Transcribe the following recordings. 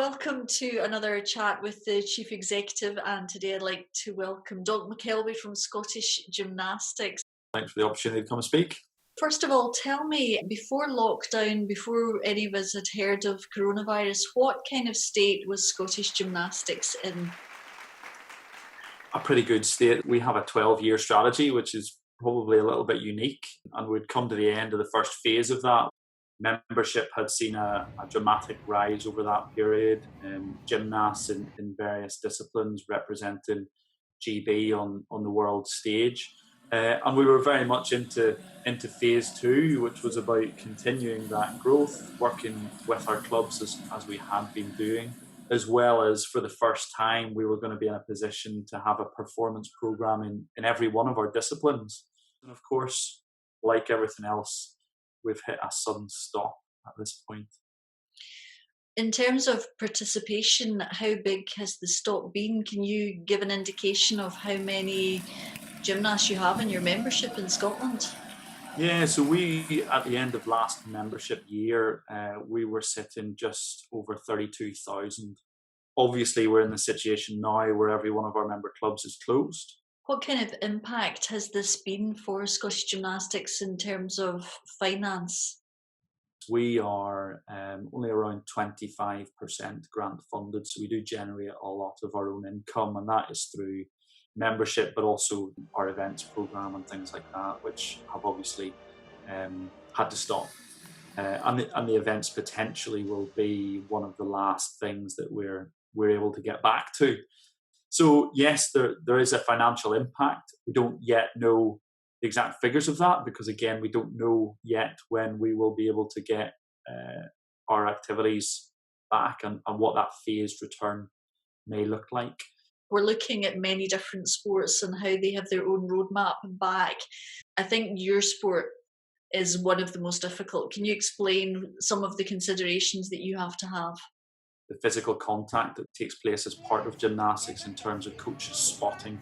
Welcome to another chat with the Chief Executive, and today I'd like to welcome Doc McKelvey from Scottish Gymnastics. Thanks for the opportunity to come and speak. First of all, tell me, before lockdown, before any of us had heard of coronavirus, what kind of state was Scottish Gymnastics in? A pretty good state. We have a 12-year strategy, which is probably a little bit unique, and we'd come to the end of the first phase of that. Membership had seen a dramatic rise over that period. Gymnasts in various disciplines representing GB on the world stage. And we were very much into phase two, which was about continuing that growth, working with our clubs as we had been doing, as well as for the first time we were going to be in a position to have a performance program in every one of our disciplines. And of course, like everything else, we've hit a sudden stop at this point. In terms of participation, how big has the stop been? Can you give an indication of how many gymnasts you have in your membership in Scotland? Yeah, so we, at the end of last membership year, we were sitting just over 32,000. Obviously, we're in the situation now where every one of our member clubs is closed. What kind of impact has this been for Scottish Gymnastics in terms of finance? We are only around 25% grant funded, so we do generate a lot of our own income, and that is through membership, but also our events program and things like that, which have obviously had to stop. And the events potentially will be one of the last things that we're able to get back to. So yes, there is a financial impact. We don't yet know the exact figures of that because, again, we don't know yet when we will be able to get our activities back and what that phased return may look like. We're looking at many different sports and how they have their own roadmap back. I think your sport is one of the most difficult. Can you explain some of the considerations that you have to have? The physical contact that takes place as part of gymnastics in terms of coaches spotting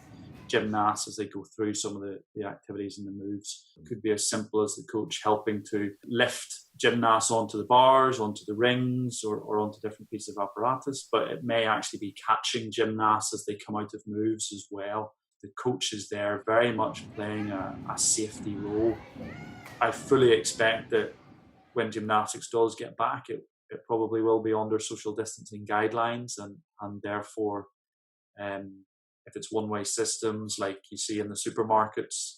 gymnasts as they go through some of the activities and the moves. It could be as simple as the coach helping to lift gymnasts onto the bars, onto the rings, or onto different pieces of apparatus, but it may actually be catching gymnasts as they come out of moves as well. The coach is there very much playing a safety role. I fully expect that when gymnastics does get back, it probably will be under social distancing guidelines, and therefore if it's one-way systems like you see in the supermarkets,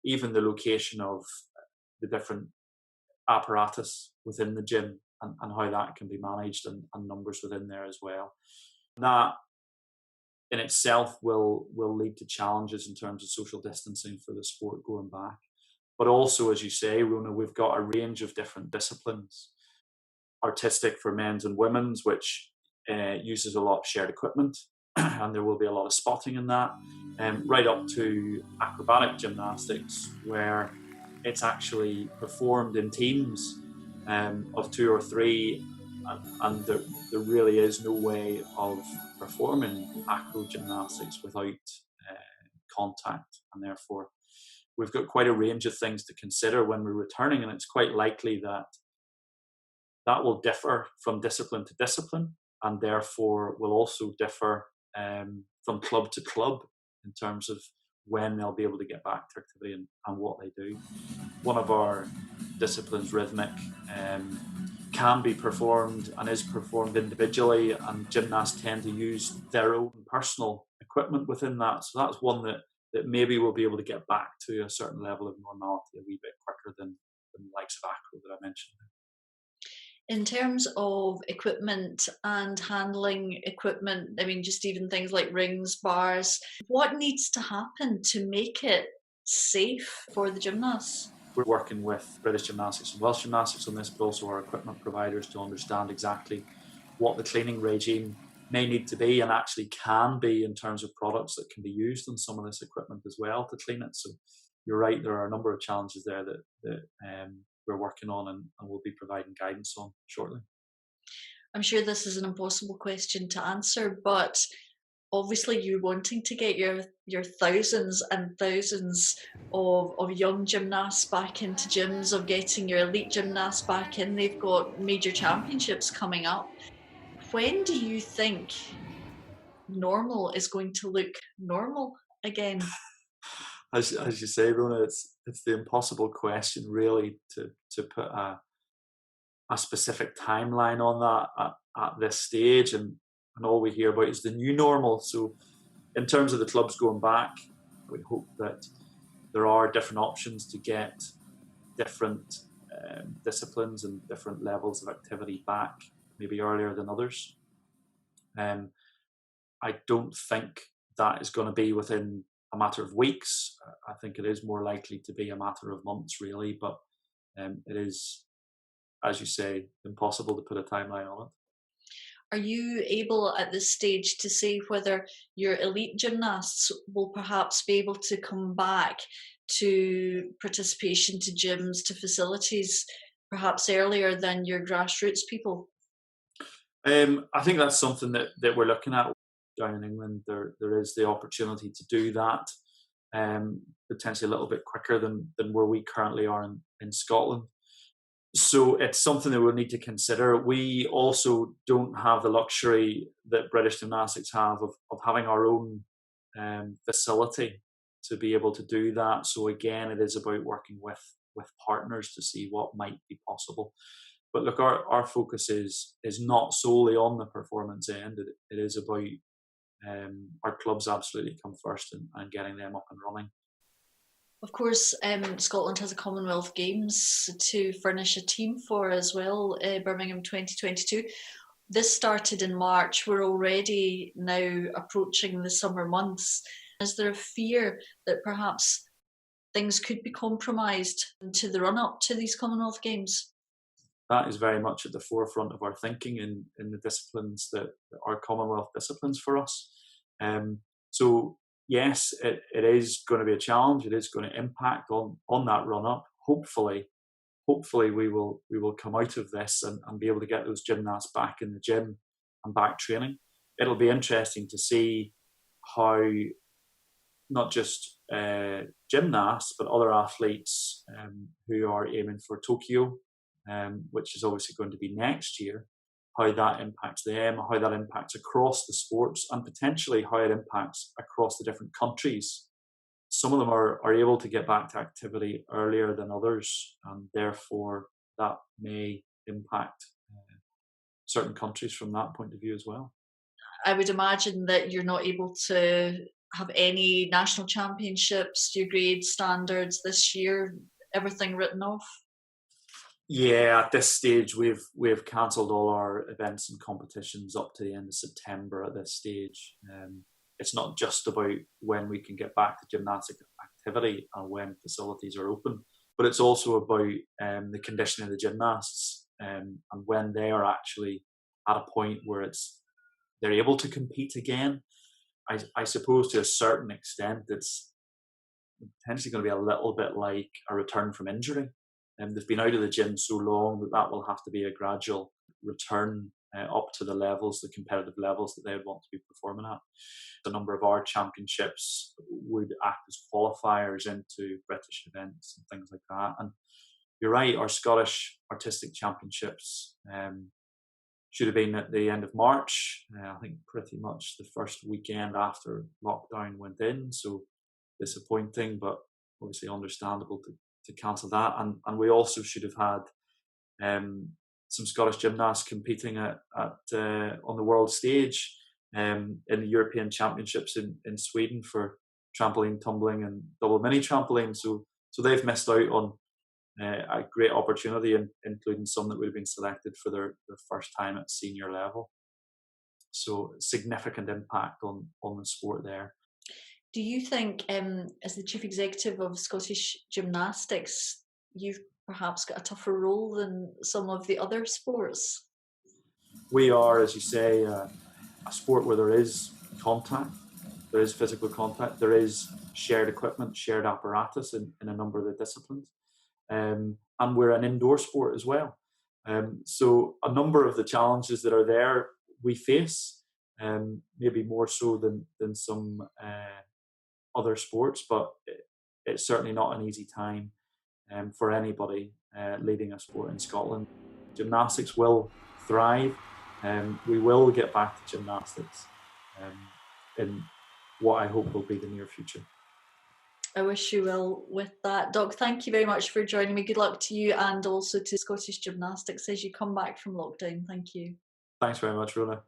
even the location of the different apparatus within the gym and how that can be managed and numbers within there as well. That in itself will lead to challenges in terms of social distancing for the sport going back. But also, as you say, Rhona, we've got a range of different disciplines. Artistic for men's and women's, which uses a lot of shared equipment, and there will be a lot of spotting in that, right up to acrobatic gymnastics, where it's actually performed in teams of 2 or 3, and there really is no way of performing acro gymnastics without contact, and therefore we've got quite a range of things to consider when we're returning, and it's quite likely that will differ from discipline to discipline, and therefore will also differ from club to club in terms of when they'll be able to get back to activity and what they do. One of our disciplines, rhythmic, can be performed and is performed individually, and gymnasts tend to use their own personal equipment within that. So that's one that maybe we'll be able to get back to a certain level of normality a wee bit quicker than the likes of acro that I mentioned. In terms of equipment and handling equipment, I mean, just even things like rings, bars, what needs to happen to make it safe for the gymnasts? We're working with British Gymnastics and Welsh Gymnastics on this, but also our equipment providers to understand exactly what the cleaning regime may need to be and actually can be in terms of products that can be used on some of this equipment as well to clean it. So you're right, there are a number of challenges there that we're working on and we'll be providing guidance on shortly. I'm sure this is an impossible question to answer, but obviously you're wanting to get your thousands and thousands of young gymnasts back into gyms, of getting your elite gymnasts back in. They've got major championships coming up. When do you think normal is going to look normal again? As you say, Rhona, it's the impossible question, really, to put a specific timeline on that at this stage, and all we hear about is the new normal. So, in terms of the clubs going back, we hope that there are different options to get different disciplines and different levels of activity back, maybe earlier than others. I don't think that is going to be within a matter of weeks. I think it is more likely to be a matter of months, really, but it is, as you say, impossible to put a timeline on it. Are you able at this stage to say whether your elite gymnasts will perhaps be able to come back to participation, to gyms, to facilities, perhaps earlier than your grassroots people? I think that's something that we're looking at down in England. There is the opportunity to do that, potentially a little bit quicker than where we currently are in Scotland. So it's something that we'll need to consider. We also don't have the luxury that British Gymnastics have of having our own facility to be able to do that. So again, it is about working with partners to see what might be possible. But look, our focus is not solely on the performance end. It is about our clubs absolutely come first and getting them up and running. Of course, Scotland has a Commonwealth Games to furnish a team for as well, Birmingham 2022. This started in March. We're already now approaching the summer months. Is there a fear that perhaps things could be compromised to the run-up to these Commonwealth Games? That is very much at the forefront of our thinking in the disciplines that are Commonwealth disciplines for us. So yes, it is going to be a challenge. It is going to impact on that run-up. Hopefully we will come out of this and be able to get those gymnasts back in the gym and back training. It'll be interesting to see how not just gymnasts but other athletes who are aiming for Tokyo, which is obviously going to be next year, how that impacts them, how that impacts across the sports, and potentially how it impacts across the different countries. Some of them are able to get back to activity earlier than others, and therefore that may impact certain countries from that point of view as well. I would imagine that you're not able to have any national championships, your grade standards this year, everything written off. Yeah, at this stage we've cancelled all our events and competitions up to the end of September at this stage. It's not just about when we can get back to gymnastic activity and when facilities are open, but it's also about the conditioning of the gymnasts and when they are actually at a point where they're able to compete again. I suppose to a certain extent it's potentially going to be a little bit like a return from injury. They've been out of the gym so long that will have to be a gradual return up to the competitive levels that they would want to be performing at. A number of our championships would act as qualifiers into British events and things like that. And you're right, our Scottish Artistic Championships should have been at the end of March. I think pretty much the first weekend after lockdown went in. So disappointing, but obviously understandable to cancel that, and we also should have had some Scottish gymnasts competing at on the world stage in the European Championships in Sweden for trampoline, tumbling, and double mini trampoline. So they've missed out on a great opportunity, including some that would have been selected for their first time at senior level. So significant impact on the sport there. Do you think, as the Chief Executive of Scottish Gymnastics, you've perhaps got a tougher role than some of the other sports? We are, as you say, a sport where there is contact, there is physical contact, there is shared equipment, shared apparatus in a number of the disciplines. And we're an indoor sport as well. So a number of the challenges that are there we face, maybe more so than some other sports, but it's certainly not an easy time for anybody leading a sport in Scotland. Gymnastics will thrive we will get back to gymnastics in what I hope will be the near future. I wish you well with that. Doc, thank you very much for joining me. Good luck to you and also to Scottish Gymnastics as you come back from lockdown. Thank you. Thanks very much, Rhona.